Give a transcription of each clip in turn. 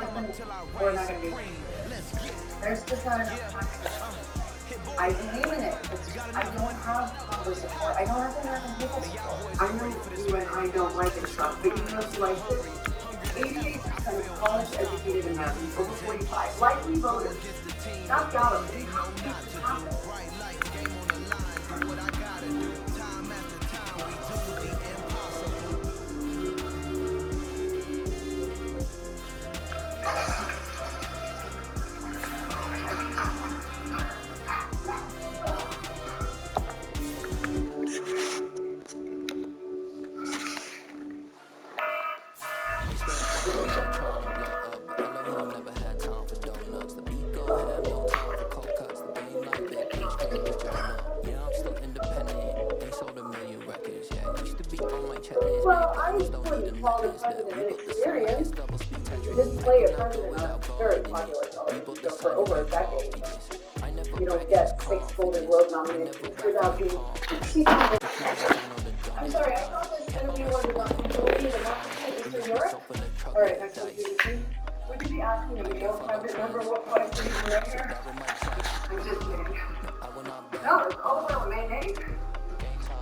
Listen, we're not going to be. There's just not enough time. I believe in it. I don't have Congress support. I don't have the American people support. I know you and I don't like it, Trump, but you know who likes it? 88% of college-educated Americans over 45 likely voters. Stop Gallup. They have to happen. Well, I wouldn't call the president inexperienced. He didn't play a president on very popular television for over a decade. You don't get 6 Golden Globe nominations without being. I'm sorry, I thought this interview was about mobility and democracy, Mr. York. All right, next on BBC. Would you be asking a male private member what price to use right here? I'm just kidding. No, it's all about mayonnaise.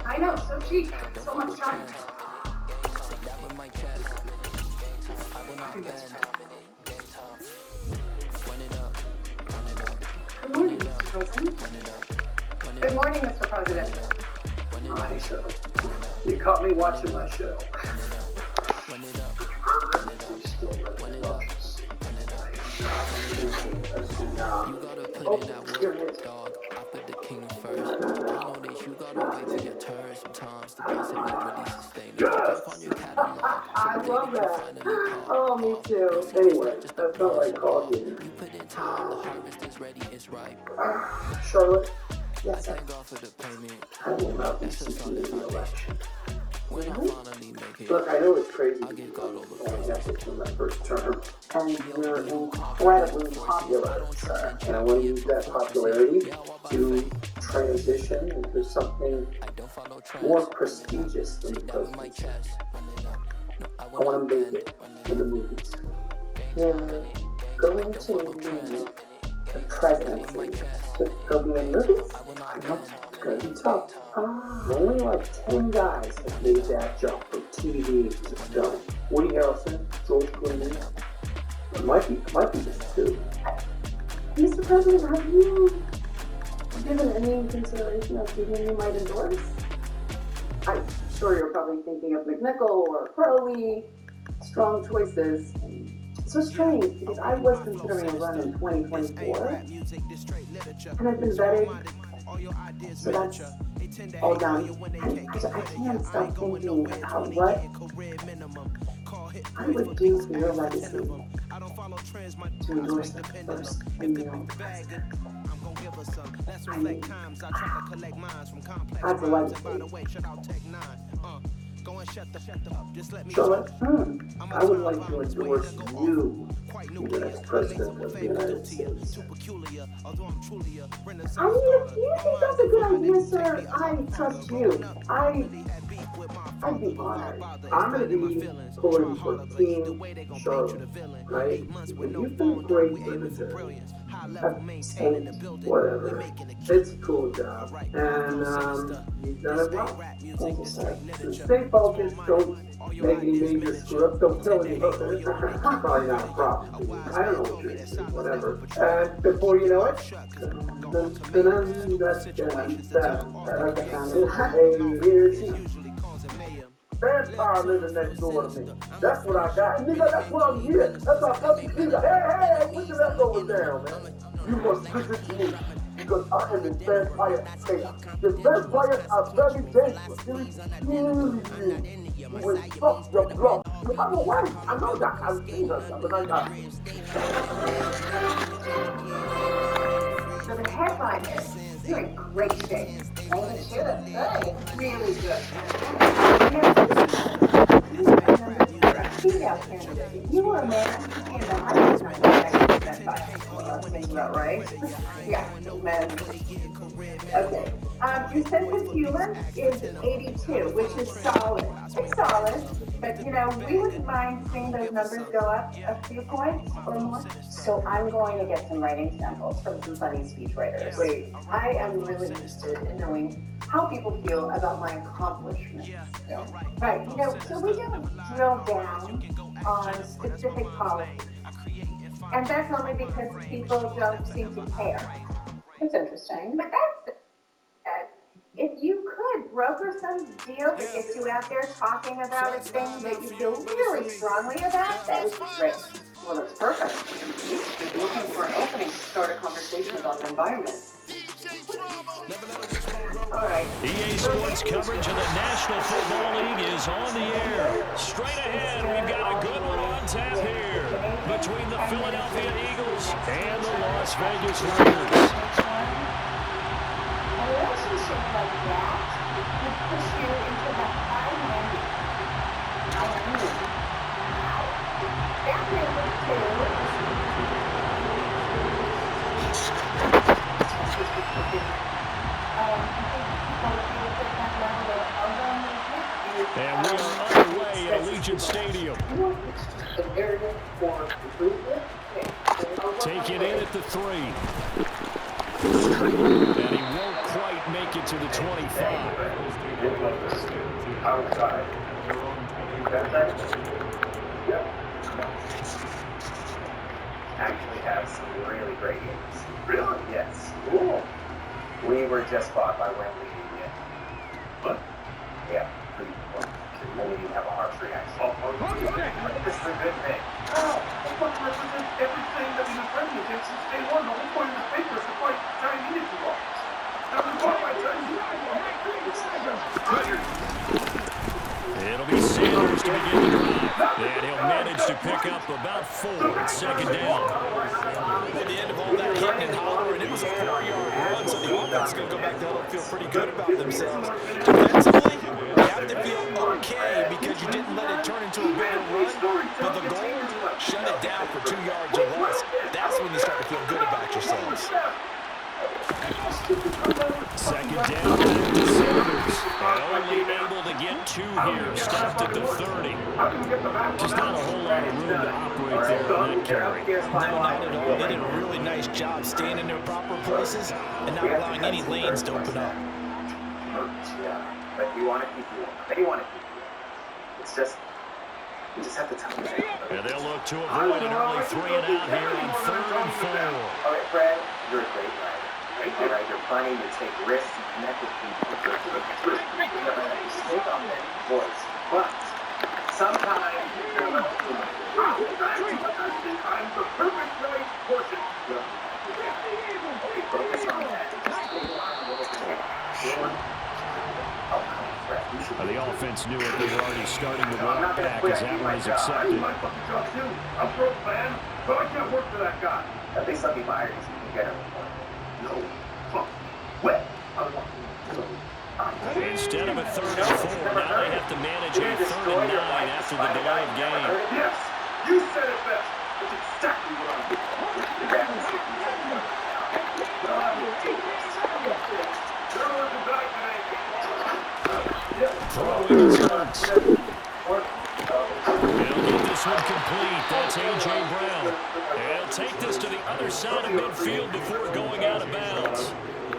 I know, so cheap, so much time. Good morning, Mr. President. Good morning, Mr. President. My show. You caught me watching my show. Oh, you're good. I love that. Oh, me too. Anyway, that's not why I called you. Charlotte, Yes, sir. I will not be seeking the election. Look, I know it's crazy to be elected in my first term, And you're incredibly popular, sir. and I want to use that popularity to transition into something more prestigious than the presidency. I want to make it in the movies. You're going to lead the presidency to go be in movies? I know it's going to be tough. Only like 10 guys have made that jump from TV to film. Woody Harrelson, George Clooney. It might be just 2. Mr. President, have you given any consideration of who you might endorse? I'm sure you're probably thinking of McNichol or Crowley. Strong choices. So strange, because I was considering a run in 2024, and I've been vetted, so that's all done. I can't stop thinking about what I would do for your legacy to endorse the first female president. I mean, that's a legacy. Charlotte, I would like to endorse you to the next president of the United States. I mean, if you think that's a good idea, sir, I trust you. I'd be honored. I'm going to be pulling for Team Charlotte, right? And you've been great for the day. Whatever. It's a cool job. And you've done it well. Thank you, sir. Stay focused. Don't make any major screw up. Don't tell any hookers. Probably not a problem. I don't know what you're into. Whatever. And before you know it, vampire living next door to me. That's what I got. Nigga, that's what I'm here. That's my fucking nigga. Hey, put your leftovers down, man. You must listen to me. Because I am the vampire slayer. The vampires are very dangerous. They will kill you. You will suck your blood. You have a wife. I know that. I've seen her something like that. So the headline is, you're in great shape. And you should. Hey, really good. Female candidate. If you were a man, I would not expect that. Seems about right. Yeah, men. Okay. Your sense of humor is 82, which is solid. It's solid, but we wouldn't mind seeing those numbers go up a few points or more. So I'm going to get some writing samples from some funny speechwriters. Wait, I am really interested in knowing how people feel about my accomplishments. Right, so we don't drill down on specific policies. And that's only because people don't seem to care. That's interesting. But that's, if you could broker some deal that gets you out there talking about a thing that you feel really strongly about, that would be great. Well, that's perfect. We're looking for an opening to start a conversation about the environment. All right. EA Sports coverage of the National Football League is on the air. Straight ahead, we've got a good one on tap here between the Philadelphia Eagles and the Las Vegas Raiders. A relationship like that would push you into the high end. That number And we are underway at Allegiant Stadium. An area for improvement. Take it in at the 3. And he won't quite make it to the 25. Outside. That's right. Yep. Actually have some really great games. Really? Yes. Cool. We were just bought by Wembley Media. What? Yeah, pretty cool. Only you have a harsh reaction. This is a good thing. Oh, the book represents everything that we've been fighting against since day one. The whole point of this paper is to fight Chinese laws. Now we're fought by Chinese It'll be Sanders to begin the drive. And he'll manage to pick up about 4 at second down. At the end of all that hitting and hollering, it was a 4-yard run, so the offense is going to go back to home and feel pretty good about themselves. Defensively, you have to feel okay because you didn't let it turn into a bigger run, but the goal, shut it down for 2 yards or less. That's when you start to feel good about yourselves. Second down back to Sanders. Only able to get 2 here. Stopped at the 30. Just not a whole lot of room to operate there on that carry. No, not at all. They did a really nice job staying in their proper places and not allowing any lanes to open up. Yeah, but you want to keep you warm. They want to keep you warm. It's just, you just have to tell them that. And they'll look to avoid an early 3 and out here on 3rd and 4. All right, Fred, you're a great rider. All right, you're funny, you take risks, you connect with people. You never have to speak on that voice. But sometimes you're a little too much. I'm the perfect right portion. Okay, focus on that. Just take a little bit. Oh, come on, Fred. You should The offense knew it. They were already starting to I'm not walk gonna back quit. as that one is I do accepted. my fucking job too. I'm pro fan, but I can't work for that guy. At least let me fire you so you can get him. No. Fuck. What? I want Instead of a 3rd and 4, now they have to manage a 3rd and 9 after the delay of game. Yes, you said it best. That's exactly what I'm doing. Throwing his Hurts. He'll get this one complete. That's A.J. Brown. And he'll take this to the other side of midfield before going out of bounds.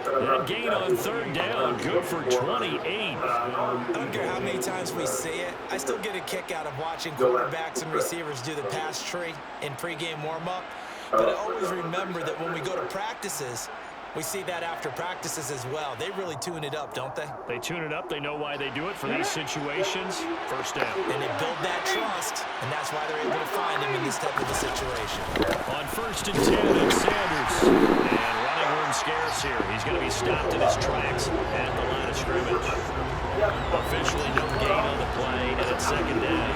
That gain on 3rd down, good for 28. I don't care how many times we see it, I still get a kick out of watching quarterbacks and receivers do the pass tree in pregame warm-up. But I always remember that when we go to practices, we see that after practices as well. They really tune it up, don't they? They tune it up. They know why they do it for these situations. First down. And they build that trust, and that's why they're able to find him in this type of a situation. On 1st and 10, it's Sanders. And running room scarce here. He's going to be stopped in his tracks at the line of scrimmage. Officially no gain on the play, and it's 2nd down.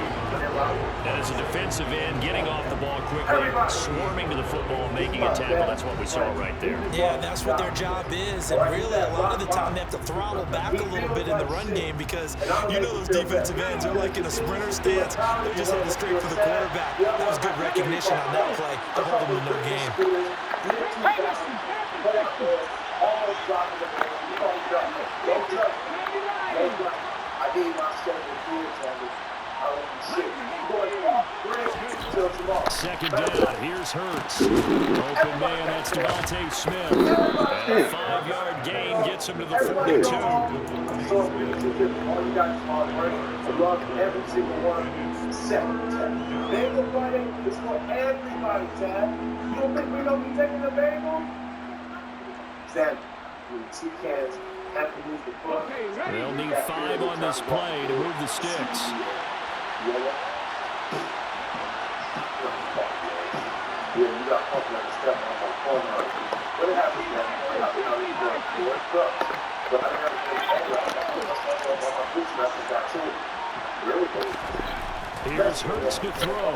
And as a defensive end, getting off the ball quick quickly, swarming to the football, making a tackle. That's what we saw right there. Yeah, that's what their job is, and really a lot of the time they have to throttle back a little bit in the run game because you know those defensive ends are like in a sprinter stance. They're just heading straight for the quarterback. That was good recognition on that play to hold them in their game. Almost dropping the ball. Don't touch me. I gave myself a good chance. I let Second down, here's Hurts. Open man, that's Devontae Smith. And a 5-yard gain gets him to the 42. So all you guys is hard work. I love every single one. Second time. Bagel Friday is for everybody, Chad. You don't think we're gonna be taking the bagel? Sam, two cans have to move the foot. They'll need 5 on this play to move the sticks. Yeah, you got fucking like a step on my corner. What happens then? I think I'll leave that for it sucks. But I never think on my boots message that too. Really good. Here's Hurts to throw.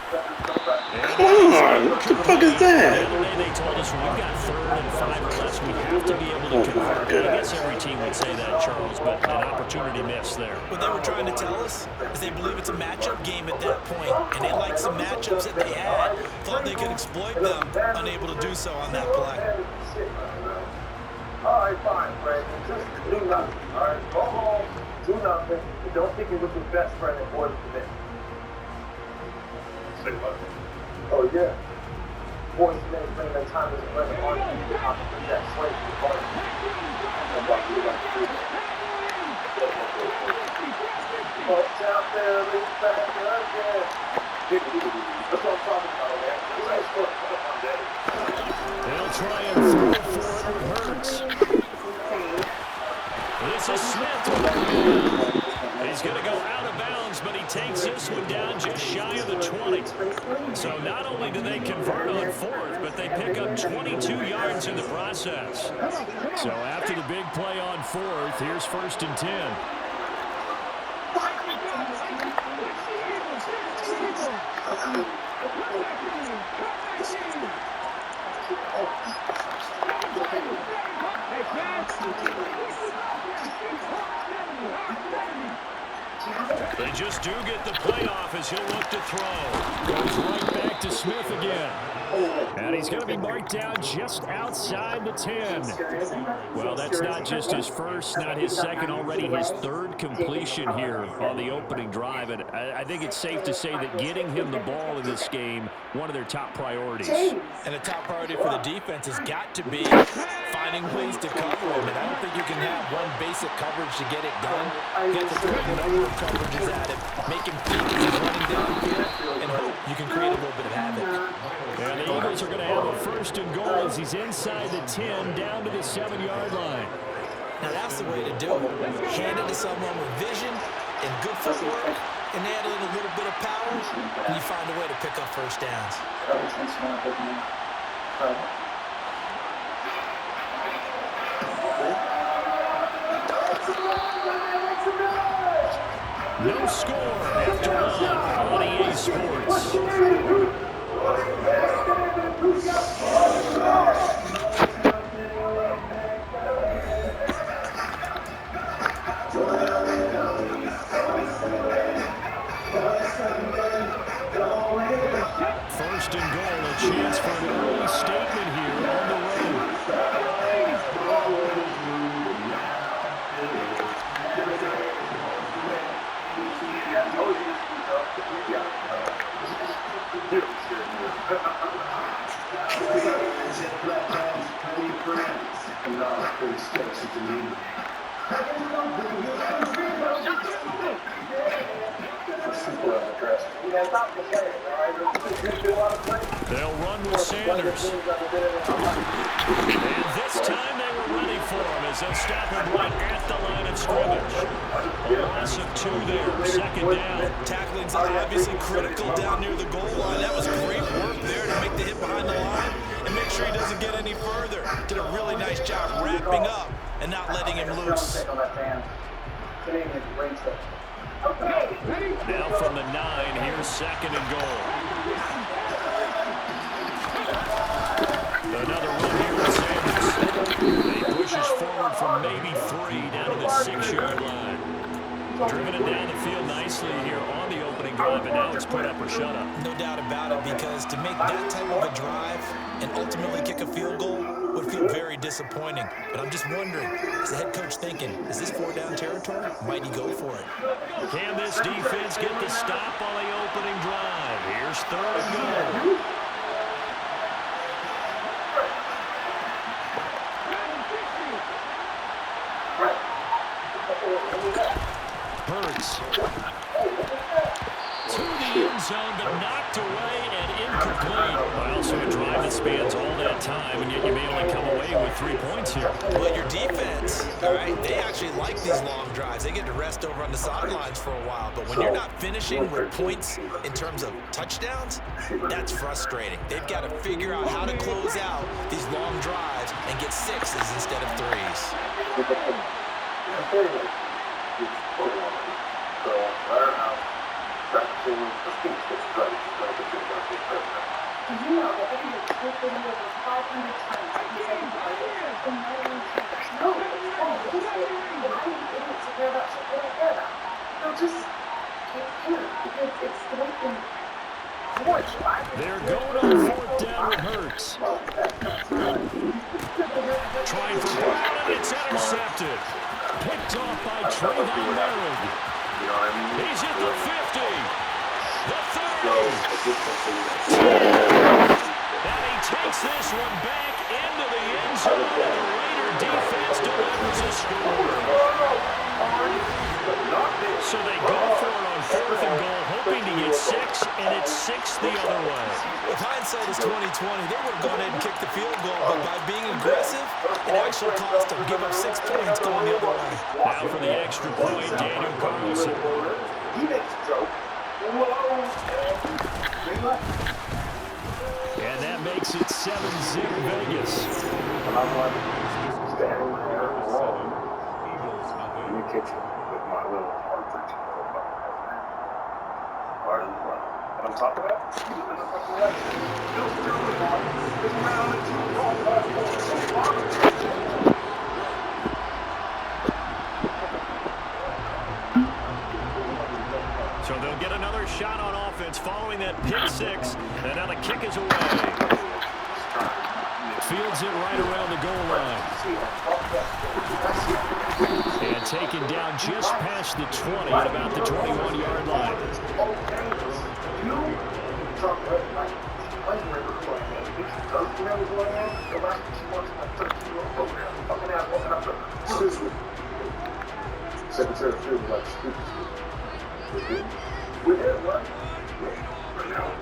What the fuck is that? The other day they told us when we've got 3rd and 5 or less, we have to be able to convert. I guess every team would say that, Charles, but an opportunity missed there. What they were trying to tell us is they believe it's a matchup game at that point, and they liked some matchups that they had, thought they could exploit them, unable to do so on that play. All right, fine, Fred. Just do nothing. All right, go home, do nothing, and don't think you're with your best friend in order to win. Oh, yeah. Boys, today, playing that time is running on you. How to put that slate in the party. And what you like to do. What's out there, lean back again. That's what I'm talking about, man. Let's go. They'll try and throw for it. Hurts. This is Smith. He's going to go out of bounds, but he takes this one down just shy of the 20. So not only do they convert on 4th, but they pick up 22 yards in the process. So after the big play on 4th, here's 1st and 10. They just do get the playoff as he'll look to throw. Goes right back to Smith again. And he's going to be marked down just outside the 10. Well, that's not just his first, not his second, already his 3rd completion here on the opening drive. And I think it's safe to say that getting him the ball in this game, one of their top priorities. And the top priority for the defense has got to be finding ways to cover him. And I don't think you can have one basic coverage to get it done. You have to throw a number of coverages at him, make him think he's running downfield, and hope you can create a little bit of havoc. And the Eagles are going to have a 1st and goal as he's inside the 10 down to the 7-yard line. Now that's the way to do it. Hand it to someone with vision and good footwork, and add in a little bit of power, and you find a way to pick up 1st downs. No score after one on EA Sports. First and goal, a chance for an early statement here on the road. They'll run with Sanders. And this time they were ready for him as they'll stop him right at the line of scrimmage. A loss of 2 there, 2nd down. Tackling's obviously critical down near the goal line. That was great work there to make the hit behind the line and make sure he doesn't get any further. Did a really nice job wrapping up and not letting him loose. Now from the 9, here's 2nd and goal. maybe 3 down to the 6-yard line. Driven it down the field nicely here on the opening drive, and now it's put up or shut up. No doubt about it, because to make that type of a drive and ultimately kick a field goal would feel very disappointing. But I'm just wondering, is the head coach thinking, is this 4-down territory? Might he go for it? Can this defense get the stop on the opening drive? Here's 3rd and goal. Hurts to the end zone, but knocked away and incomplete. Well, so a drive that spans all that time, and yet you may only come away with 3 points here. Well, your defense, all right, they actually like these long drives. They get to rest over on the sidelines for a while. But when you're not finishing with points in terms of touchdowns, that's frustrating. They've got to figure out how to close out these long drives and get 6s instead of 3s. So, I don't know. Practicing the speech gets right. Did you know that every year this video over 500 times that he said in 91 times? No, it's funny. It is good. But I think idiots who care about shit they don't care about. They'll just can't care because it's the way thing. They're going on 4th down with Hurts. Trying for Brown, and it's intercepted. Picked off by Trayvon Merrick. He's at the 50. The 30. And he takes this one back into the end zone. And the Raider defense delivers a score. So they go for it on 4th and goal, hoping to get 6, and it's 6 the other way. If hindsight is 20/20, they would have gone ahead and kicked the field goal, but by being aggressive, it actually cost them. Give up 6 points going the other way. Now for the extra point, Daniel Carlson. He makes a joke. And that makes it 7-0 Vegas. I'm like standing there alone in the kitchen with my little partridge part of the front. And on top of that, So they'll get another shot on offense following that pick 6, and now the kick is away. Fields it right around the goal line. And taken down just past the 20 at about the 21-yard line. Secretary of Field like stupid. We're here, what? Right now.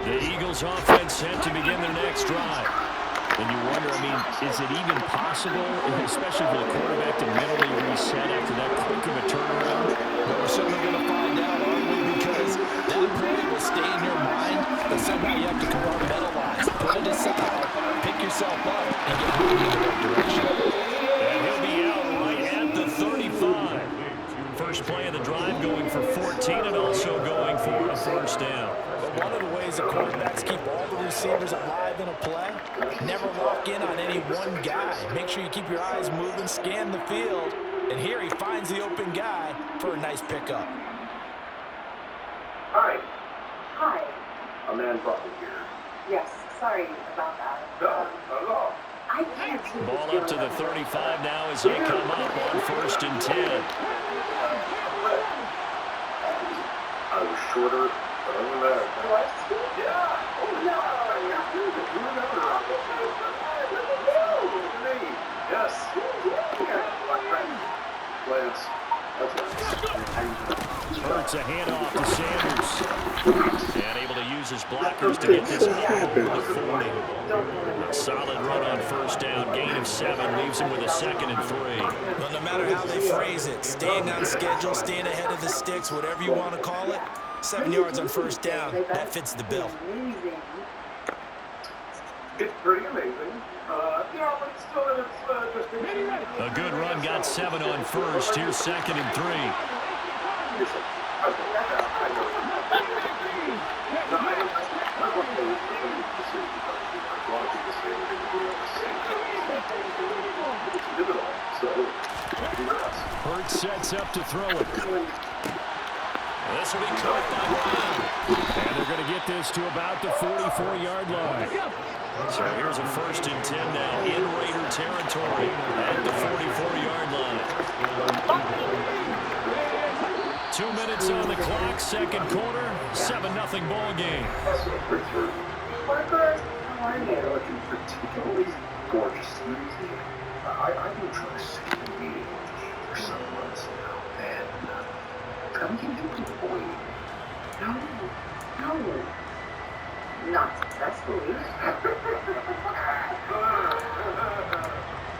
The Eagles offense set to begin their next drive. And you wonder, I mean, is it even possible, especially for the quarterback, to mentally reset after that quick of a turnaround? But we're certainly going to find out, aren't we? Because that play will stay in your mind, but somehow you have to compartmentalize. Put it aside, pick yourself up, and get moving in the right direction. And he'll be out right at the 35. First play of the drive going for 14 and also going for a 1st down. But one of the ways the quarterbacks keep all the receivers alive in a play, never lock in on any one guy. Make sure you keep your eyes moving, scan the field, and here he finds the open guy for a nice pickup. Hi, Hi. a man probably here. Yes, sorry about that. No, not at all. I can't see Ball up to the 35 now as they come up on 1st and 10. I was shorter, but other than that. Yeah. Oh, no. You remember Yes. Lance. That's right. Hurts a handoff to Sanders. And able to use his blockers to get this ball over the 40. A solid run on 1st down. Gain of 7 leaves him with a 2nd and 3. Well, no matter how they phrase it, staying on schedule, staying ahead of the sticks, whatever you want to call it, 7 yards on 1st down, that fits the bill. It's pretty amazing. Yeah, but still, it's just A good run got 7 on 1st. Here's 2nd and 3. sets up to throw it. This will be caught by Brown. And they're going to get this to about the 44-yard line. So here's a 1st and 10 now in Raider territory at the 44-yard line. 2 minutes on the clock, second quarter, 7-0 ball game. Parker, how are you? Looking particularly gorgeous. I've been trying to see the meeting for some months now, and come get you to the point. No, not successfully.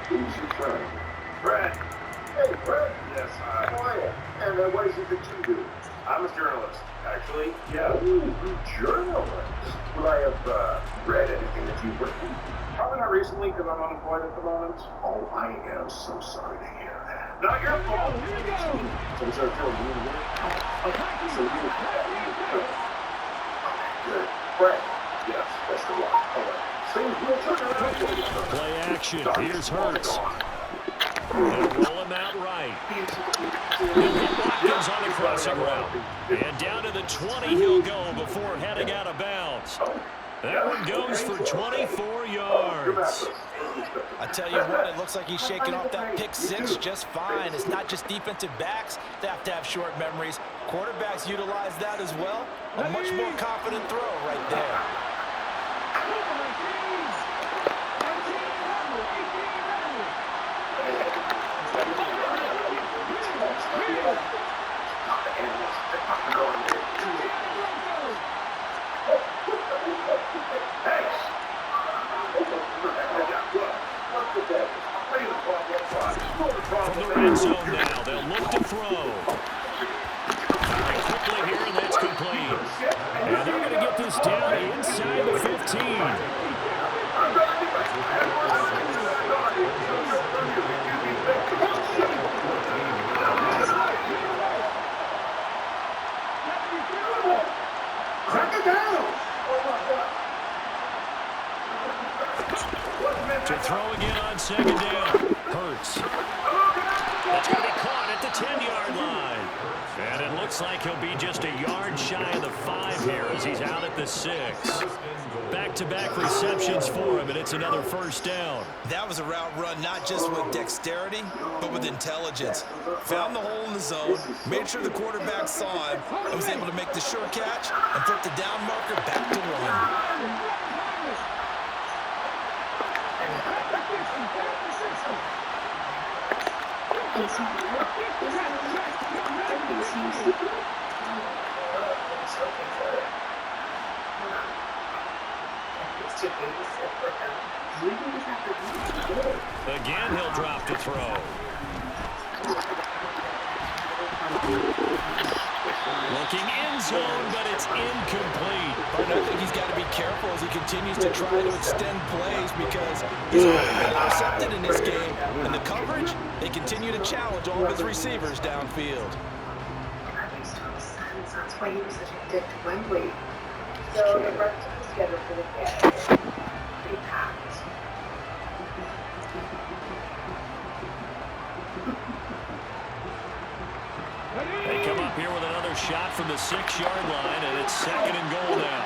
Who's your friend? Brad. Hey, Brad. Yes, how are you? And what is it that you do? I'm a journalist, actually. Yeah. Ooh, journalist. Would I have read anything that you've written? Probably not recently, because I'm unemployed at the moment. Oh, I am so sorry to hear that. Not your fault. So is there a film you want? Okay. So you good. Brad. Yes, that's the one. All right. Things will turn around for you. Play action. Here's Hurts. They'll roll him out right. Watkins on the crossing route. And down to the 20 he'll go before heading out of bounds. That one goes for 24 yards. I tell you what, it looks like he's shaking off that pick six just fine. It's not just defensive backs that have to have short memories. Quarterbacks utilize that as well. A much more confident throw right there. From the red zone now, they'll look to throw. Quickly here, and that's complete. And they're going to get this down inside the 15. To throw again on second down. Hurts. That's going to be caught at the 10-yard line. And it looks like he'll be just a yard shy of the 5 here as he's out at the 6. Back-to-back receptions for him, and it's another first down. That was a route run not just with dexterity, but with intelligence. Found the hole in the zone, made sure the quarterback saw him, and was able to make the sure catch and flip the down marker back to 1. Again, he'll drop to throw. Looking end zone, but it's incomplete. But I think he's got to be careful as he continues to try to extend plays because he's already been intercepted in this game. And the coverage, they continue to challenge all of his receivers downfield. That makes total sense. That's why he was such a dick to Wembley. So the rest of the schedule for the game pretty packed. They come up here with another shot from the 6-yard line, and it's second and goal now.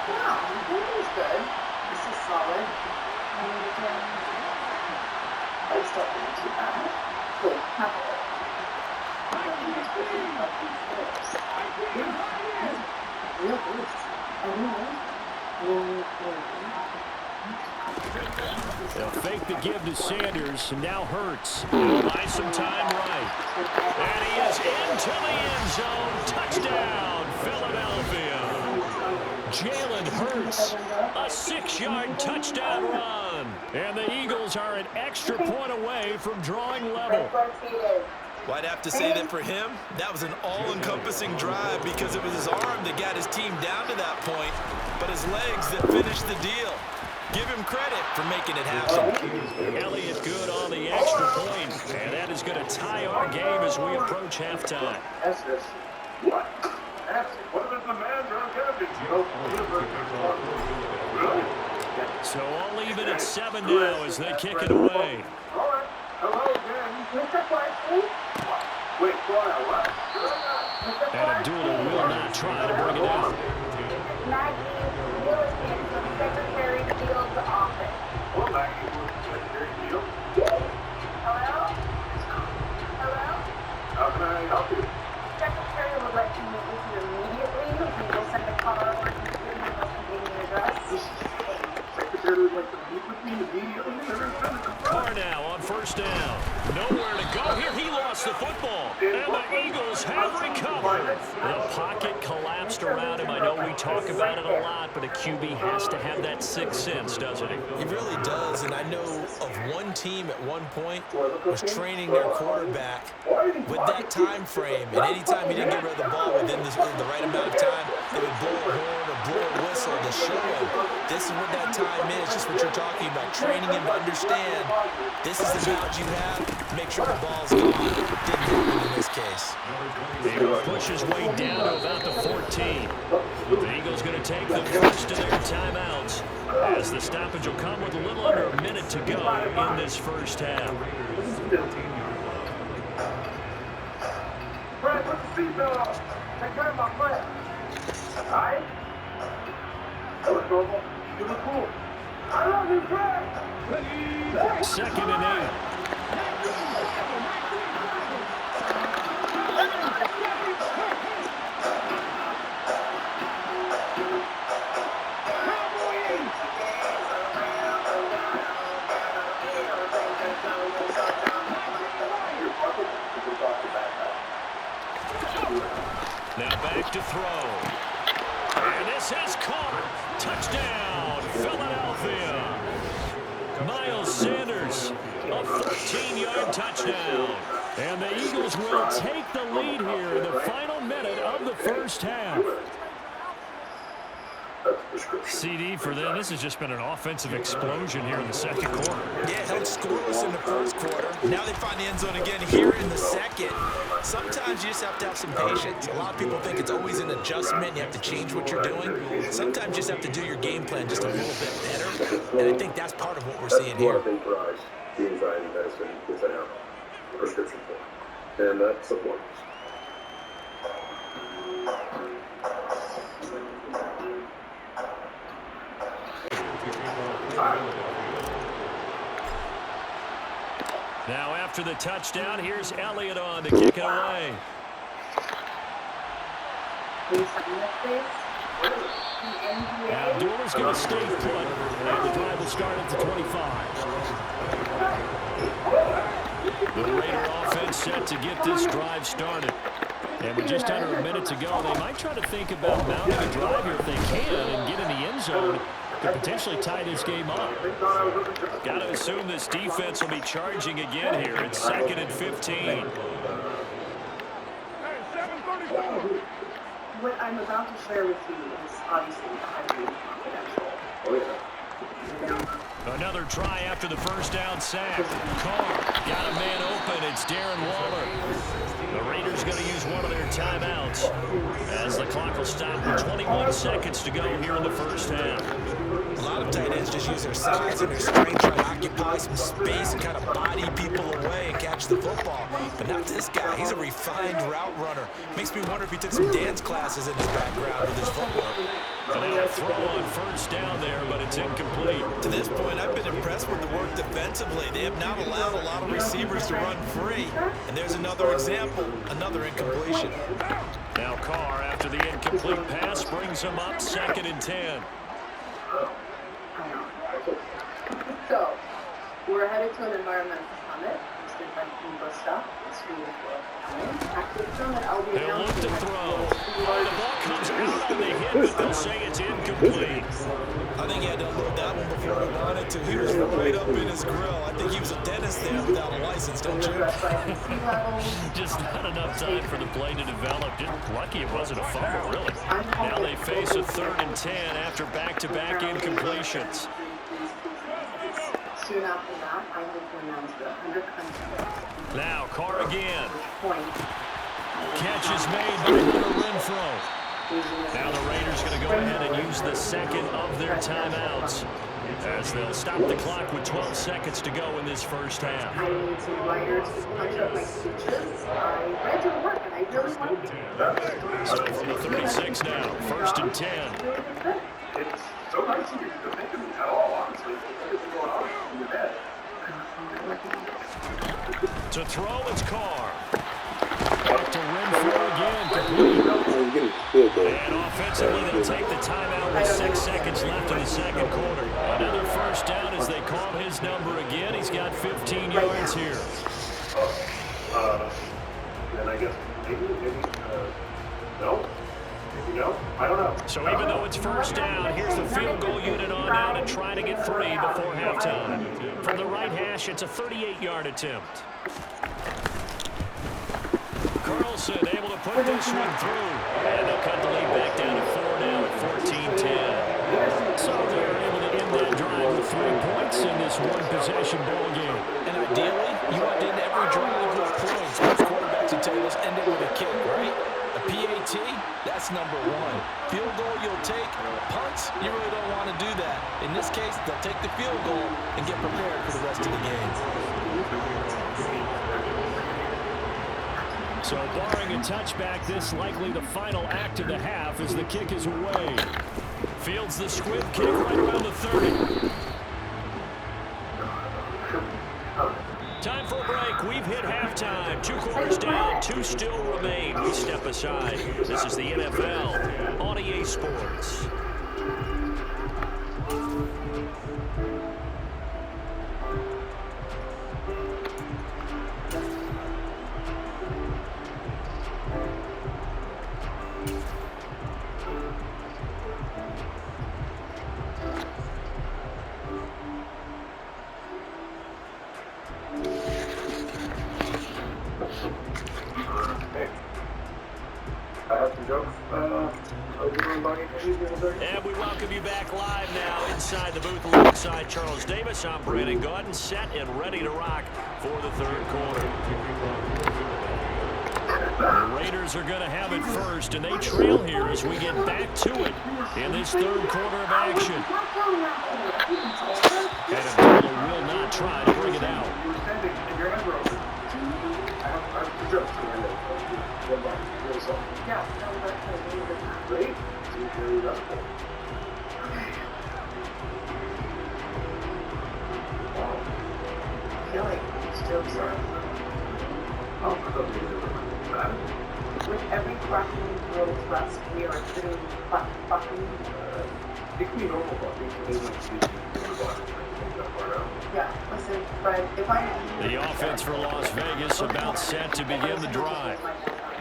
Wow, this is good. This is solid. I still think too bad. Wait, not good. Real boost. They'll fake the give to Sanders, and now Hurts. Buy some time right. And he is into the end zone. Touchdown, Philadelphia. Jalen Hurts, a 6-yard touchdown run. And the Eagles are an extra point away from drawing level. Well, I'd have to say that for him, that was an all-encompassing drive because it was his arm that got his team down to that point, but his legs that finished the deal. Give him credit for making it happen. Elliott good on the extra point, and that is going to tie our game as we approach halftime. That's this. What? That's what is the man So all even at 7 now as they kick it away. All right. Hello. Mr. Parsley? Wait, Florida, what? Mr. And Abdullah will not try to bring it down. Maggie Wilson from Secretary Field's office. Well, Maggie was Secretary Field. Hello? Hello? How can I help you? Secretary would like to meet with you immediately. He will send a car or you can give us the address. Secretary would like to meet with me immediately. Carr now on first down. Nowhere to go here. He lost the football. And the Eagles have recovered. The pocket collapsed around him. I know we talk about it a lot, but a QB has to have that sixth sense, doesn't he? He really does, and I know of one team at one point was training their quarterback with that time frame, and anytime he didn't get rid of the ball within the right amount of time, they would blow a horn or blow a whistle to show him this is what that time is, just what you're talking about, training him to understand this is the knowledge you have, make sure the ball's gone. Didn't happen in this case. He will push his way down to about the 14. The Eagles going to take the first of their timeouts as the stoppage will come with a little under a minute to go in this first half. Fred, put the seatbelt on. Take care of my friend. Alright? That was normal. You look cool. I love you, Fred! Second and 8. Now back to throw. And this is caught. Touchdown, Philadelphia. Miles Sanders, a 14-yard touchdown. And the Eagles will take the lead here in the final minute of the first half. CD for them, this has just been an offensive explosion here in the second quarter. Yeah, held scoreless in the first quarter. Now they find the end zone again here in the second. Sometimes you just have to have some patience. A lot of people think it's always an adjustment. You have to change what you're doing. Sometimes you just have to do your game plan just a little bit better. And I think that's part of what we're seeing here. The anxiety medicine is a prescription for, and that supports. Now after the touchdown, here's Elliott on to kick it away. Abdullah's going to stay put, and the drive will start at the 25. The Raider offense set to get this drive started. And with just under a minute to go, they might try to think about mounting a drive here if they can and get in the end zone to potentially tie this game up. Got to assume this defense will be charging again here. It's 2nd and 15. What I'm about to share with you is obviously highly confidential. Another try after the first down sack. Carr got a man open. It's Darren Waller. The Raiders going to use one of their timeouts as the clock will stop with 21 seconds to go here in the first half. A lot of tight ends just use their size and their strength, try to occupy some space and kind of body people away and catch the football. But not this guy. He's a refined route runner. Makes me wonder if he took some dance classes in his background with his footwork. And they'll throw on first down there, but it's incomplete. To this point, I've been impressed with the work defensively. They have not allowed a lot of receivers to run free. And there's another example, another incompletion. Now Carr, after the incomplete pass, brings him up 2nd and 10. So, we're headed to an environmental summit hosted by Team Busta, the School of World Economics. After the summit, I'll be He'll look to announcing throw. Oh, the ball comes out on the hit, but they'll say it's incomplete. I think he had to unload that one before he wanted to. He was right up in his grill. I think he was a dentist there without a license, don't you? Just not enough time for the play to develop. Just lucky it wasn't a fumble, really. Now they face a 3rd and 10 after back-to-back incompletions. Soon after that, I hope to announce the 100 countries. Now Carr again. Point. Catch is made by Hunter Renfrow. Now the Raiders going to go ahead and use the second of their timeouts, as they'll stop the clock with 12 seconds to go in this first half. I need some writers to punch up my speeches. I read your work, and I really want to. So from the 36 now, 1st and 10. It's so nice of you to think of me at all, honestly. Everything going on in your head. To throw, it's Carr. Back to Renfro again, complete. And offensively, they'll take the timeout with 6 seconds left in the second quarter. Another first down as they call his number again. He's got 15 yards here. Then I guess maybe, no. Maybe no. I don't know. So even though it's first down, here's the field goal unit on out and trying to get 3 before halftime. From the right hash, it's a 38-yard attempt. Carlson able to put this one through. And they'll cut the lead back down to 4 now at 14-10. So they're able to end that drive with 3 points in this one-possession ball game. And ideally, you want to end every drive with points. Most quarterbacks will tell you, let's end it with a kick, right? A PAT, that's number 1. Field goal you'll take. Punts, you really don't want to do that. In this case, they'll take the field goal and get prepared for the rest of the game. So barring a touchback, this likely the final act of the half as the kick is away. Fields the squib kick right around the 30. Time for a break. We've hit halftime. 2 quarters down, 2 still remain. We step aside. This is the NFL on EA Sports. And we welcome you back live now inside the booth alongside Charles Davis. I'm Brandon Gaudin, set and ready to rock for the third quarter. The Raiders are going to have it first, and they trail here as we get back to it in this third quarter of action. And Abdullah will not try to bring it out. I feel like these jokes are. With every cracking road thrust, we are putting fucking. It can be normal, but they want to that part out. Yeah, listen, Fred, if I. The offense for Las Vegas about set to begin the drive.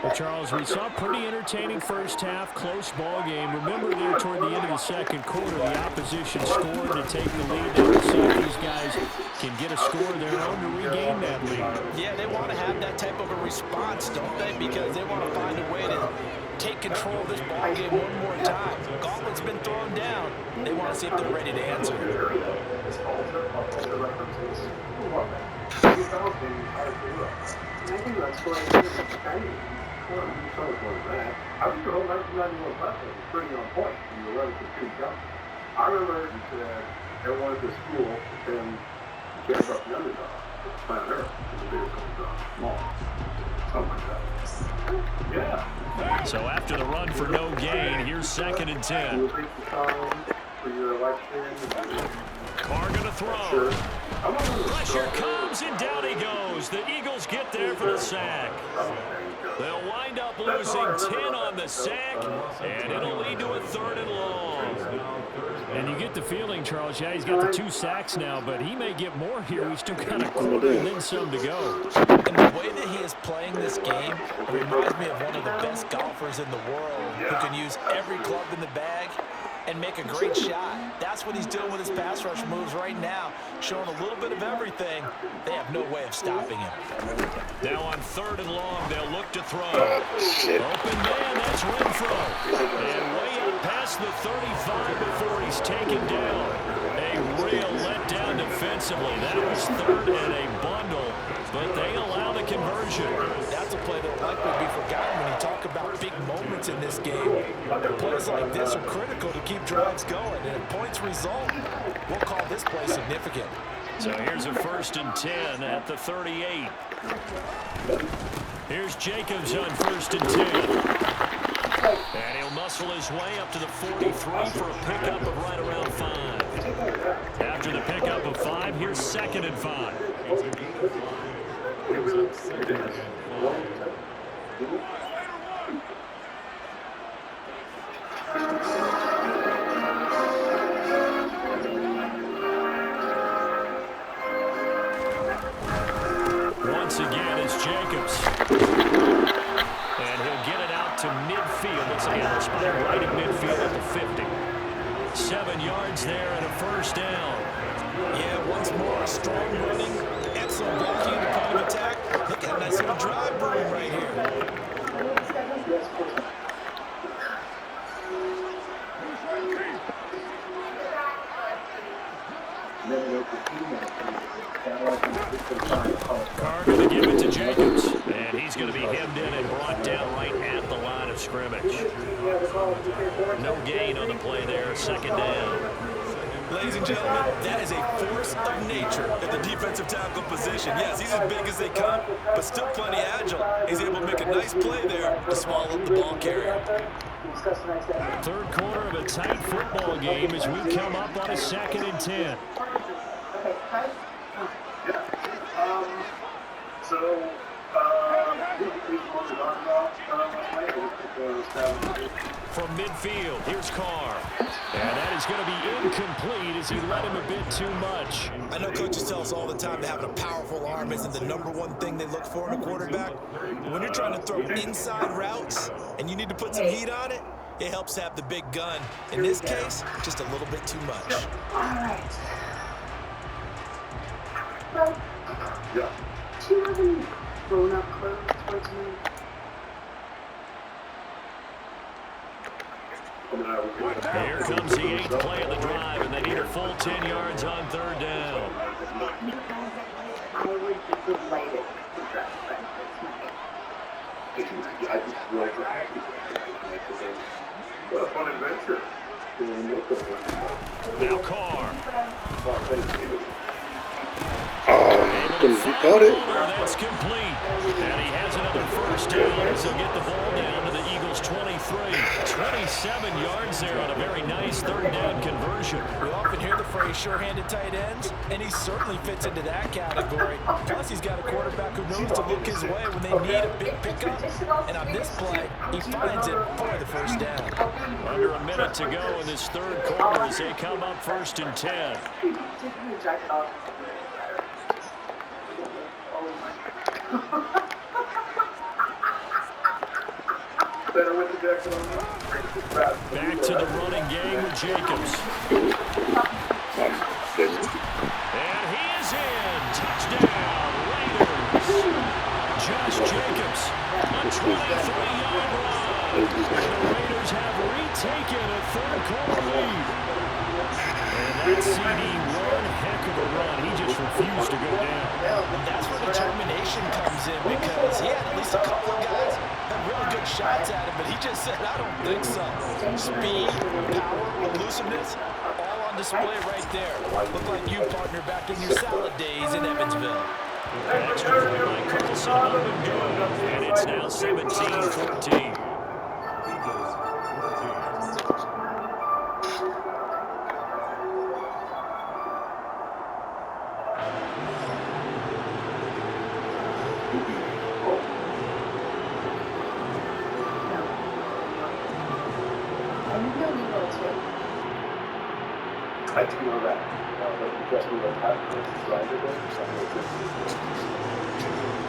Well, Charles, we saw a pretty entertaining first half, close ball game. Remember there toward the end of the second quarter, the opposition scored to take the lead. Now we'll see if these guys can get a score of their own to regain that lead. Yeah, they want to have that type of a response, don't they? Because they want to find a way to take control of this ball game one more time. Gauntlet's been thrown down. They want to see if they're ready to answer. I think that's going I think the whole 1991 class was pretty on point. You were right with the 2 jumps. I remember you said everyone at the school then cared about the underdog. Planet Earth is the biggest underdog. Small. Something like that. Yeah. So after the run for no gain, here's 2nd and 10. For your election. Carr gonna throw. Sure. Pressure comes and down he goes. The Eagles get there for the sack. They'll wind up losing 10 on the sack, and it'll lead to a 3rd and long. And you get the feeling, Charles, yeah, he's got the 2 sacks now, but he may get more here. We've still got a quarter and then some to go. And the way that he is playing this game reminds me of one of the best golfers in the world who can use every club in the bag and make a great shot. That's what he's doing with his pass rush moves right now, showing a little bit of everything. They have no way of stopping him. Now on 3rd and long, they'll look to throw. Open man, that's Renfro. And way up past the 35 before he's taken down. A real letdown defensively. That was third and a bundle, but they allow the conversion. That's a play that will likely be forgotten when you talk about big moments in this game. Plays like this are critical to keep drives going, and if points result, we'll call this play significant. So here's a 1st and 10 at the 38. Here's Jacobs on 1st and 10. And he'll muscle his way up to the 43 for a pickup of right around 5. After the pickup of 5, here's 2nd and 5. Once again, it's Jacobs. And he'll get it out to midfield. It's a yellow spot right at midfield at the 50. 7 yards there and a 1st down. Yeah, once more, strong running, excellent blocking at the point of attack. Look at a nice little drive brewing right here. Carr going to give it to Jacobs. And he's going to be hemmed in and brought down right at the line of scrimmage. No gain on the play there, 2nd down. Ladies and gentlemen, that is a force of nature at the defensive tackle position. Yes, he's as big as they come, but still plenty agile. He's able to make a nice play there to swallow up the ball carrier. 3rd quarter of a tight football game as we come up on a 2nd and 10. From midfield, here's Carr. And that is going to be incomplete as he let him a bit too much. I know coaches tell us all the time that having a powerful arm isn't the #1 thing they look for in a quarterback. But when you're trying to throw inside routes and you need to put some heat on it, it helps to have the big gun. In this case, just a little bit too much. All right. Yeah. Do you have any grown-up clothes towards me? Here comes the 8th play of the drive, and they need a full 10 yards on 3rd down. I would be delighted to dress like this. I just feel what a fun adventure. Now Carr. He got it. That's complete. And he has another 1st down as he'll get the ball down to the Eagles' 23. 27 yards there on a very nice 3rd down conversion. We often hear the phrase sure-handed tight ends, and he certainly fits into that category. Plus, he's got a quarterback who knows to look his way when they need a big pickup. And on this play, he finds it for the 1st down. Under a minute to go in this 3rd quarter as they come up 1st and 10. Back to the running game with Jacobs. And he is in. Touchdown, Raiders. Josh Jacobs, a 23-yard run. The Raiders have retaken a 3rd quarter lead. And that CD, one heck of a run. He just refused to go down. And that's where determination comes in, because he had at least a couple of guys that really good shots at him, but he just said, I don't think so. Speed, power, elusiveness, all on display right there. Look like you, partner, back in your salad days in Evansville. Extra point by Carlson, up and good. And it's now 17-14. I do know that. Just we don't have this grinder there or something.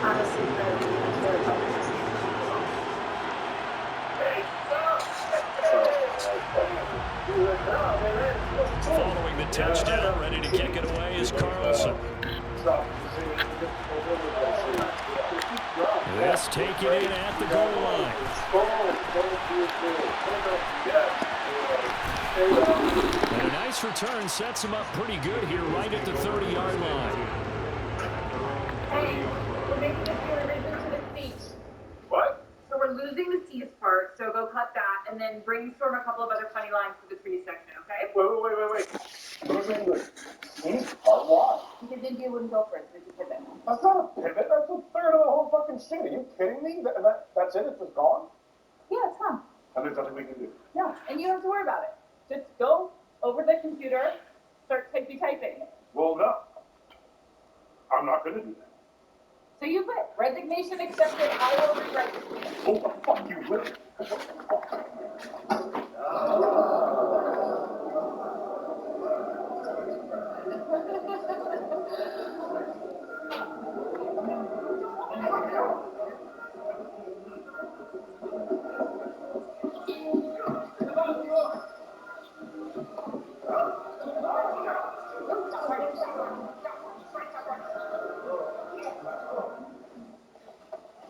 Honestly, that's very helpful. Following the touchdown, ready to kick it away is Carlson. Let's take it in at the goal line. And a nice return sets him up pretty good here right at the 30-yard line. Hey, we're making a few revisions to the speech. What? So we're losing the C's part, so go cut that, and then brainstorm a couple of other funny lines for the trees section, okay? Wait. Losing the teeth? Why? Because India wouldn't go first, it's a pivot. That's not a pivot. That's a third of the whole fucking shit. Are you kidding me? That's it? It's just gone? Yeah, it's fun. And there's nothing we can do. No, and you don't have to worry about it. Just go over the computer, start typing. Well, no. I'm not going to do that. So you quit. Resignation accepted. I will rewrite this. Oh, the fuck you will.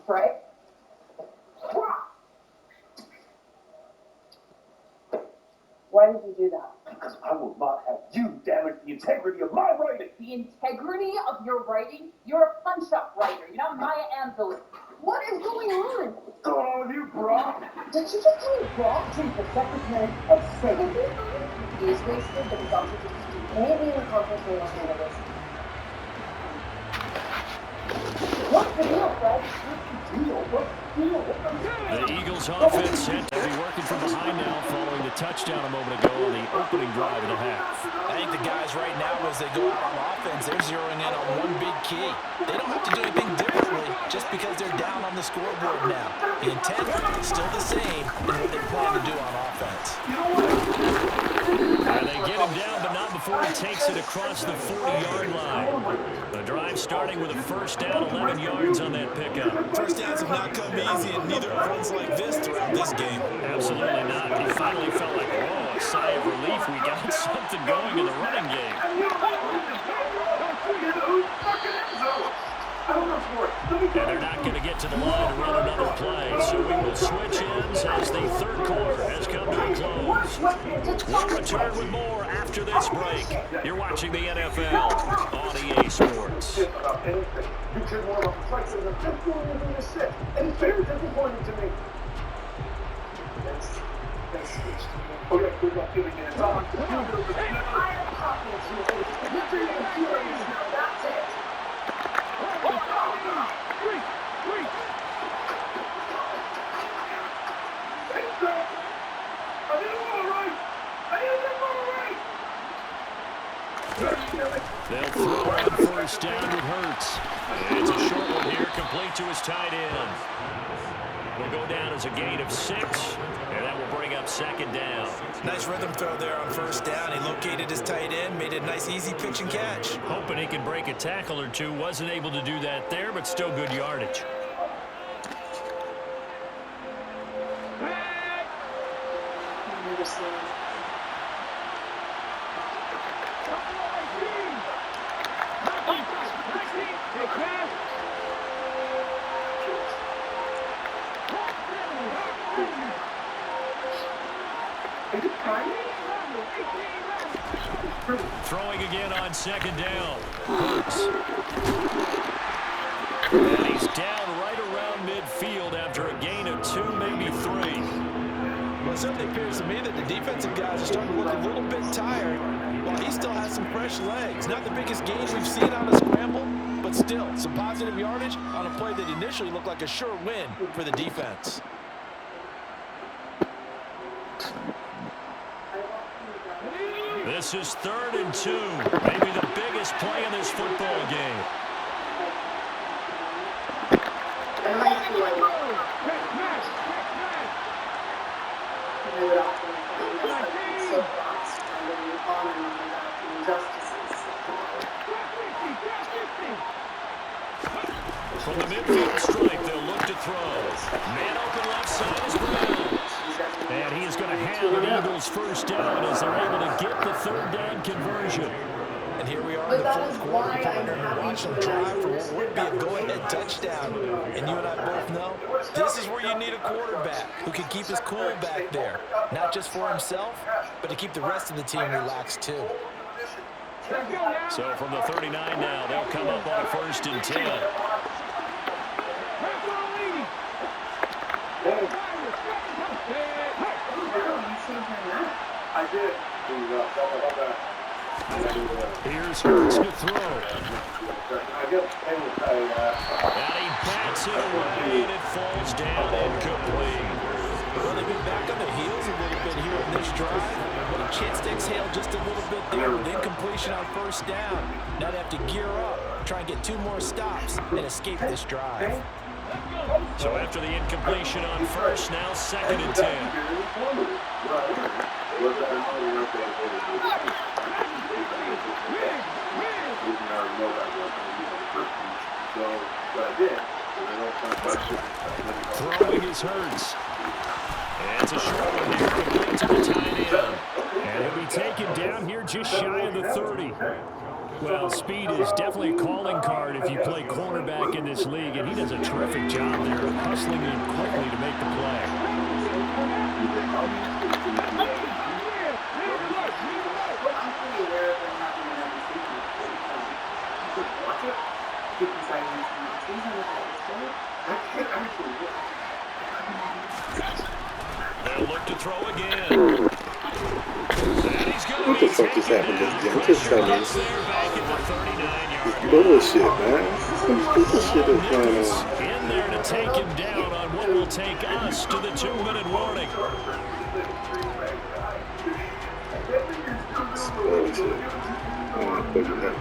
Right? Why did you do that? Because I will not have you damage the integrity of my writing. The integrity of your writing? You're a punch-up writer. You're not Maya Angelou. What is going on? What's going on with you, bro? Did you just call me Brock? She's the Secretary of State. He's wasted, but he's also just stupid. Maybe in conference we will handle this. What's the deal, Fred? The Eagles offense set to be working from behind now following the touchdown a moment ago on the opening drive of the half. I think the guys right now, as they go out on offense, they're zeroing in on one big key. They don't have to do anything differently just because they're down on the scoreboard now. The intent is still the same in what they plan to do on offense. And they get him down, but not before he takes it across the 40-yard line. The drive starting with a first down, 11 yards on that pickup. First downs have not come easy, and neither have runs like this throughout this game. Absolutely not. He finally felt like, oh, a sigh of relief. We got something going in the running game. And they're not going to get to the line to run another play, so we will switch ends as the third quarter has come to a close. We'll return with more after this break. You're watching the NFL on EA Sports. You should want to fight for the fifth one in the shit. And it's very disappointing to me. Okay, good luck giving it. It's on. I'm talking to you. You're furious now. That's it. They'll throw on first down with Hurts. It's a short one here, complete to his tight end. Will go down as a gain of 6, and that will bring up second down. Nice rhythm throw there on first down. He located his tight end, made it a nice, easy pitch and catch. Hoping he can break a tackle or two. Wasn't able to do that there, but still good yardage. Throwing again on second down. Hurts. And he's down right around midfield after a gain of 2, maybe 3. Well, it certainly appears to me that the defensive guys are starting to look a little bit tired, while he still has some fresh legs. Not the biggest gain we've seen on a scramble, but still some positive yardage on a play that initially looked like a sure win for the defense. This is 3rd and 2. Maybe the biggest play in this football game. From the midfield stripe, they'll look to throw. Man open left side is Brown. And he is going to have an Eagles first down as they're able to get the 3rd down conversion. And here we are in the 4th quarter, partner, and watching the drive for what would be a go-ahead touchdown. And you and I both know this is where you need a quarterback who can keep his cool back there. Not not just for himself, but to keep the rest of the team relaxed too. So from the 39 now, they'll come up on a 1st and 10. I did. Here's Hurts to throw. And he bats it away, and it falls down incomplete. Well, they've been back on their heels a little bit here in this drive, but a chance to exhale just a little bit there with incompletion on 1st down. Now they have to gear up, try and get 2 more stops, and escape this drive. So after the incompletion on 1st, now 2nd and 10. Throwing his Hurts. And it's a short one here, complete to the tight end. And he'll be taken down here just shy of the 30. Well, speed is definitely a calling card if you play cornerback in this league, and he does a terrific job there of hustling in quickly to make the play. They'll look to throw again. What the fuck just happened this game? Just tell me. Bullshit, man. Some shit is going on. In there to take him down on what will take us to the 2-minute warning.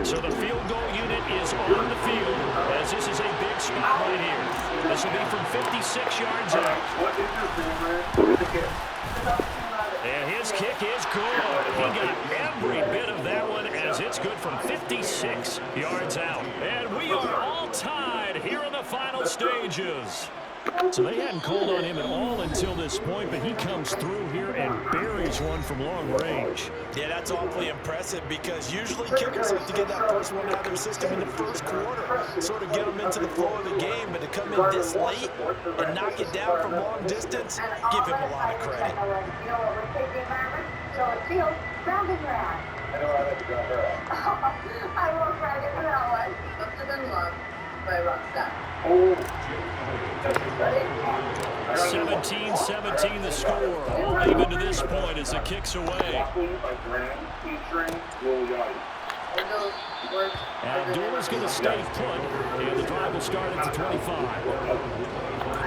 So the field goal unit is on the field as this is a big spot right here. This will be from 56 yards out. And his kick is good. He got every bit of that one as it's good from 56 yards out. And we are all tied here in the final stages. So they hadn't called on him at all until this point, but he comes through here and buries one from long range. Yeah, that's awfully impressive because usually kickers have to get that first one out of their system in the first quarter, sort of get them into the flow of the game, but to come in this late and knock it down from long distance, give him a lot of credit. I won't brag it now. I must have been loved by Rockstar. 17-17 the score. All even to this point as the kick's away. Abdul's going to stay put, and the drive will start at the 25. I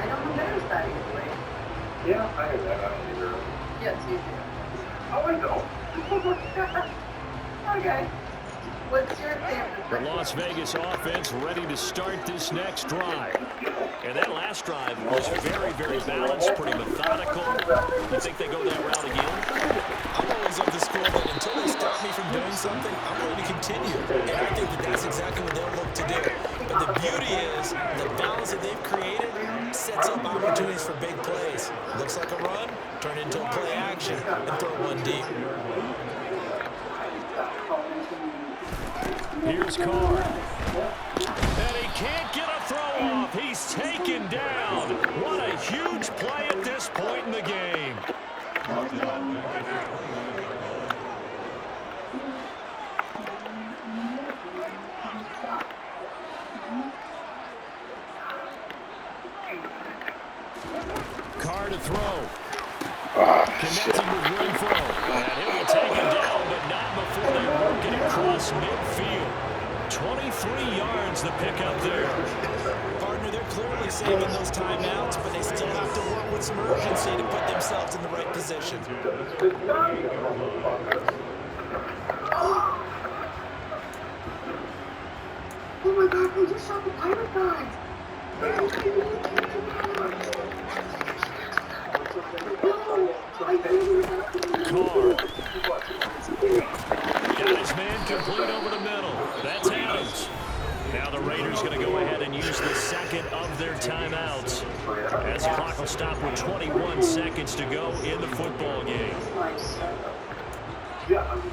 don't embarrass that easily. Yeah, I heard that. I don't either. Yes, you do. Oh, I know. Okay. What's your favorite? The Las Vegas offense ready to start this next drive. And that last drive was very, very balanced, pretty methodical. You think they go that route again? I'm always of the school that until they stop me from doing something, I'm going to continue. And I think that that's exactly what they'll look to do. But the beauty is the balance that they've created sets up opportunities for big plays. Looks like a run, turn it into a play action, and throw one deep. Here's Carr. And he can't get a throw off. He's taken down. What a huge play at this point in the game. Carr to throw. Connecting with Renfro. And it will take him down, but not before they work it across midfield. 23 yards the pickup there. Partner, they're clearly saving those timeouts, but they still have to work with some urgency to put themselves in the right position. Oh my God, they just shot the pirate guys. Carr. Got his man complete over the middle. That's Adams. Now the Raiders going to go ahead and use the second of their timeouts as the clock will stop with 21 seconds to go in the football game. Yeah, I mean,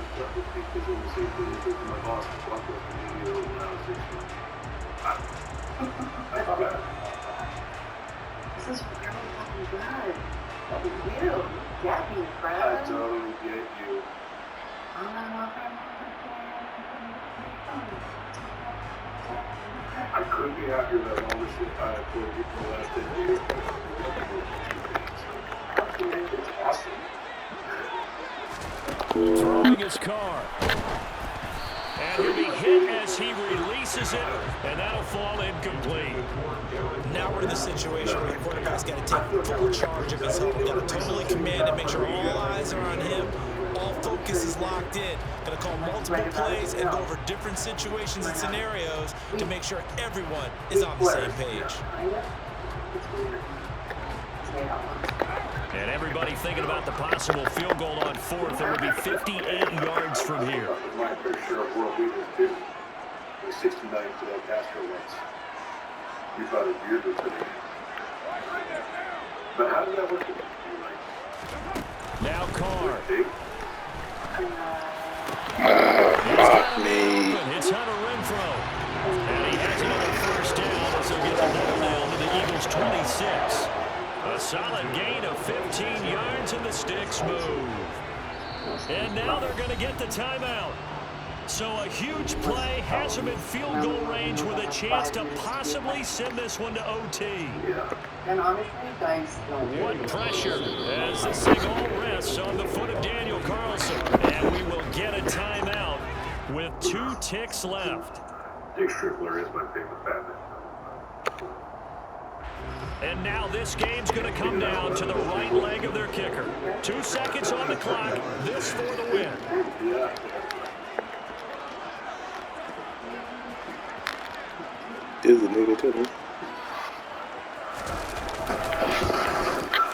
my boss walked up to me when I was 16. This is really fucking good. You. get you, I Fred. totally get you. I couldn't be happier that all this shit I have told you for the last 10 years. It's awesome. Throwing his car. And he'll be hit as he releases it, and that'll fall incomplete. Now we're in the situation where the quarterback's got to take full charge of his home. Got to totally command and make sure all eyes are on him. All focus is locked in. Going to call multiple plays and go over different situations and scenarios to make sure everyone is on the same page. And everybody thinking about the possible field goal on fourth. It would be 58 yards from here. My fair share of world leaders too. The 69 Fidel Castro ones. You thought it weird today. But how did that work? Now Carr. Me. It's Hunter Renfrow. And he has another first down as they'll get the ball down to the Eagles' 26. A solid gain of 15 yards and the sticks move. And now they're going to get the timeout. So a huge play has them in field goal range with a chance to possibly send this one to OT. And honestly, guys, What pressure as this thing all rests on the foot of Daniel Carlson. And we will get a timeout with 2 ticks left. Dick Strickler is my favorite Batman. And now this game's going to come down to the right leg of their kicker. 2 seconds on the clock. This for the win. Yeah. Is the nigga to me?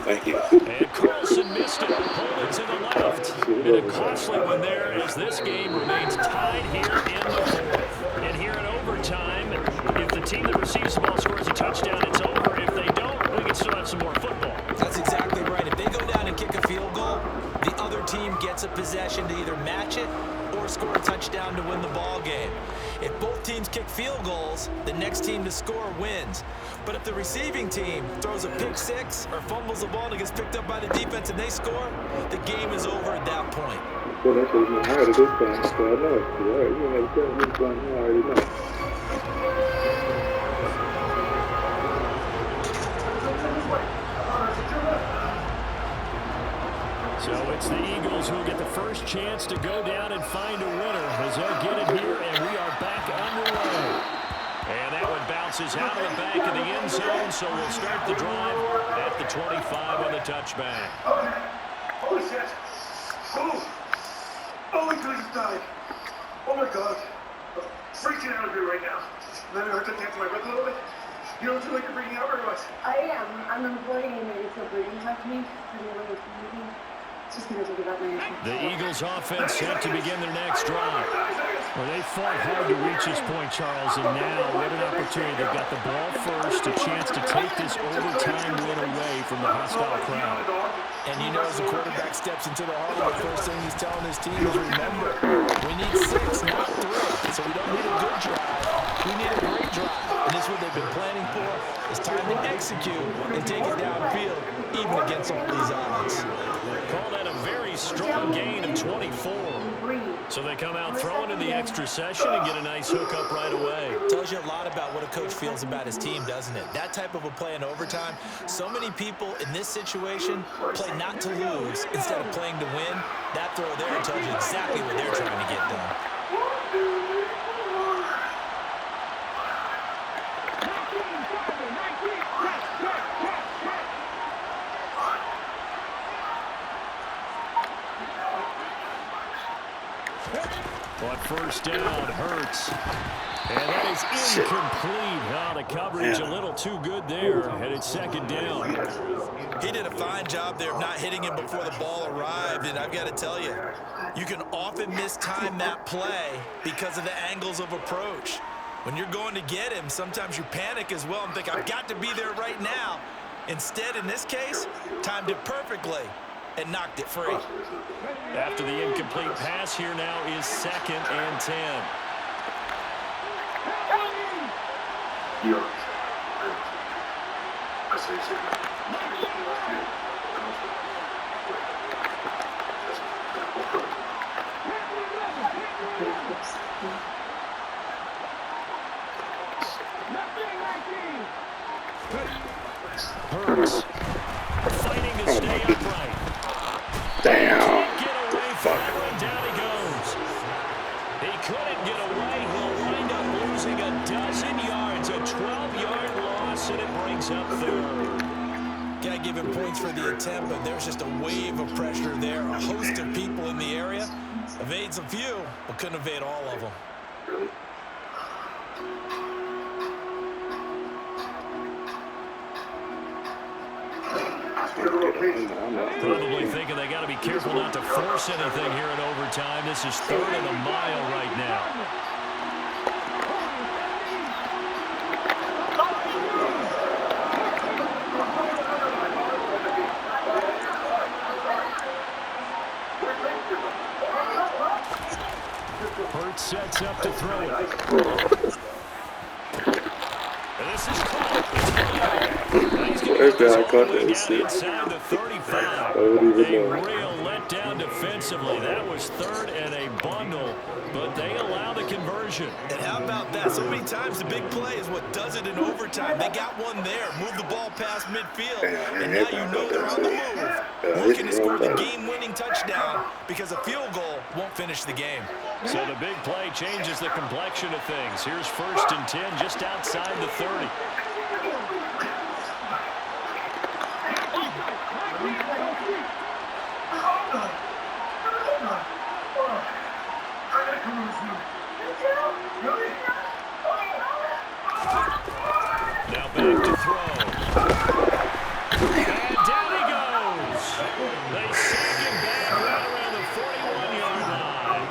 Thank you. And Carlson missed it. Pulled it to the left. And a costly one there as this game remains tied here in the fourth. And here in overtime, if the team that receives the ball scores a touchdown, it's over. If they don't, we can still have some more football. That's exactly right. If they go down and kick a field goal, the other team gets a possession to either match it or score a touchdown to win the ball game. If both teams kick field goals, the next team to score wins. But if the receiving team throws a pick six or fumbles the ball and it gets picked up by the defense and they score, the game is over at that point. Well, that's what I heard a good thing, so I know. You have to tell me something, I already know. So it's the Eagles who get the first chance to go down and find a winner as they'll get it here, and we are back underway. And that one bounces out of the back of the end zone, so we'll start the drive at the 25 on the touchback. Holy shit! Oh! Oh, my God, he's died! Oh my God! I'm freaking out of here right now. Then I heard to catch my breath a little bit. You don't feel like you're breathing out very much. I am. I'm employee and maybe feel breathing technique. It's just going to take about 9 minutes. The Eagles offense set to begin their next drive. Well, they fought hard to reach this point, Charles, and now what an opportunity. They've got the ball first, a chance to take this overtime win away from the hostile crowd. And you know, as the quarterback steps into the huddle, the first thing he's telling his team is, remember, we need 6, not 3. So we don't need a good drive. We need a great drive. And this is what they've been planning for. It's time to execute and take it downfield, even against all these odds. Call that a very strong gain of 24. So they come out throwing in the extra session and get a nice hook up right away. Tells you a lot about what a coach feels about his team, doesn't it? That type of a play in overtime. So many people in this situation play not to lose instead of playing to win. That throw there tells you exactly what they're trying to get done. On first down, Hurts. And that is incomplete. Oh, the coverage a little too good there. And it's second down. He did a fine job there of not hitting him before the ball arrived. And I've got to tell you, you can often mistime that play because of the angles of approach. When you're going to get him, sometimes you panic as well and think, I've got to be there right now. Instead, in this case, timed it perfectly and knocked it free. After the incomplete pass, here now is 2nd and 10. I say Hurts. Fighting to stay upright. Damn. Can't get away from it, and down he goes. He couldn't get away. He'll wind up losing a dozen yards, a 12-yard loss, and it brings up third. Gotta give him points for the attempt, but there's just a wave of pressure there. A host of people in the area. Evades a few, but couldn't evade all of them. Probably thinking they got to be careful not to force anything here in overtime. This is 3rd and a mile right now. Hurts sets up to throw it. This is caught. That guy caught that shit. Inside the 35. I wouldn't even A know. real letdown defensively. That was 3rd and a bundle, but they allow the conversion. And how about that? So many times the big play is what does it in overtime. They got one there, move the ball past midfield, and now you know they're on the move. Looking to score the game-winning touchdown because a field goal won't finish the game. So the big play changes the complexion of things. Here's 1st and 10 just outside the 30. Now back to throw. And down he goes. They sack him back right around the 41-yard line.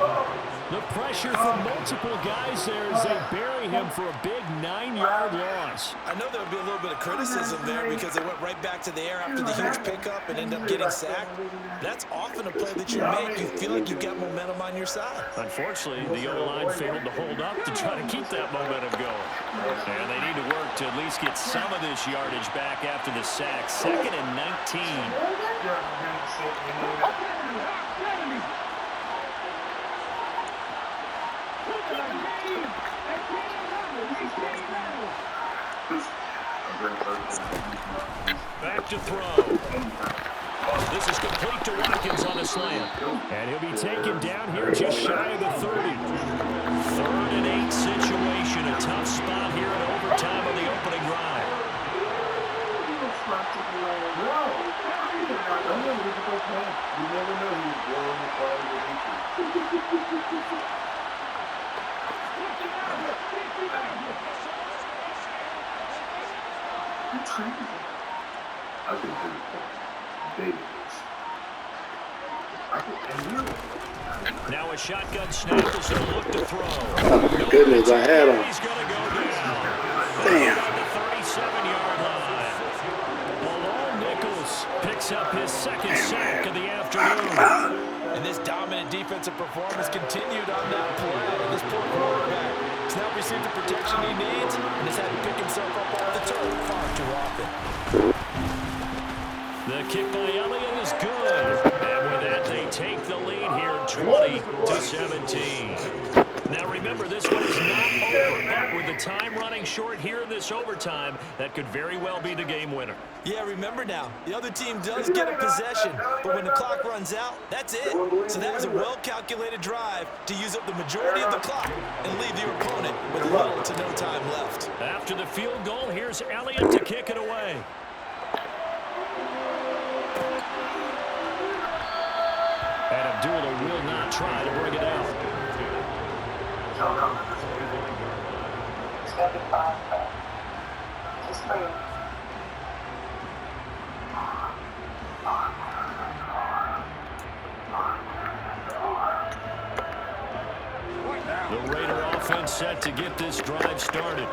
The pressure from multiple guys there as they bury him for a big 9-yard loss. I know there would be a little bit of criticism there because they went right back to the air after the huge pickup and ended up getting sacked. That's often a play that you make. You feel like you've got momentum on your side. Unfortunately, the O-line failed to hold up to try to keep that momentum going. And they need to work to at least get some of this yardage back after the sack. 2nd and 19. Back to throw. This is complete to Watkins on the slant. And he'll be taken down here just shy of the 30. 3rd and 8 situation. A tough spot here in overtime on the opening drive. You never know who's blowing the fire with you. What time is it? I can do it. Davis. Now a shotgun snap as they look to throw. Oh my goodness, I had him. He's going to go down. Damn. On the 37-yard line. Malone Nichols picks up his 2nd sack of the afternoon. And this dominant defensive performance continued on that play. This poor quarterback has not received the protection he needs and has had to pick himself up off the turf far too often. The kick by Elliott is good. And with that, they take the lead here 20-17. Now remember, this one is not over, but with the time running short here in this overtime, that could very well be the game winner. Yeah, remember now, the other team does get a possession, but when the clock runs out, that's it. So that was a well-calculated drive to use up the majority of the clock and leave your opponent with little to no time left. After the field goal, here's Elliott to kick it away. And Abdullah will not try to bring it out. It's gonna be fine, but just breathe. The Raider offense set to get this drive started.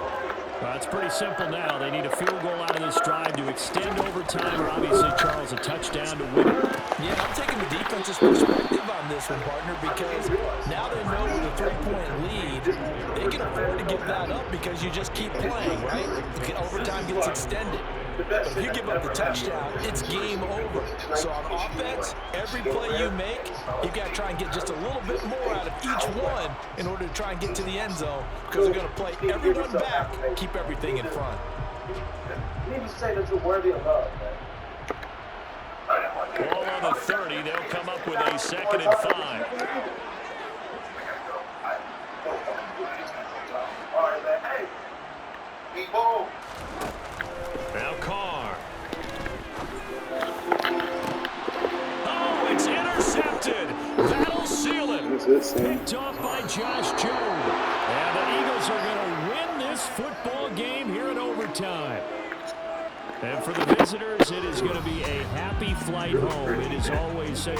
It's pretty simple now. They need a field goal out of this drive to extend overtime, or obviously, Charles, a touchdown to win it. Yeah, I'm taking the defense's perspective on this one, partner, because now they know with a 3-point lead, they can afford to give that up because you just keep playing, right? Overtime gets extended. But if you give up the touchdown, it's game over. So on offense, every play you make, you've got to try and get just a little bit more out of each one in order to try and get to the end zone because they're going to play everyone back, keep everything in front. You need to say that you're worthy of love, man. Ball on the 30. They'll come up with a 2nd and 5. All right, man. Hey, people. Now Carr. Oh, it's intercepted. That'll seal it. That's it, Sam. Picked off by Josh Jobe. And the Eagles are going to win this football game here in overtime. And for the visitors, it is going to be a happy flight home. It is always such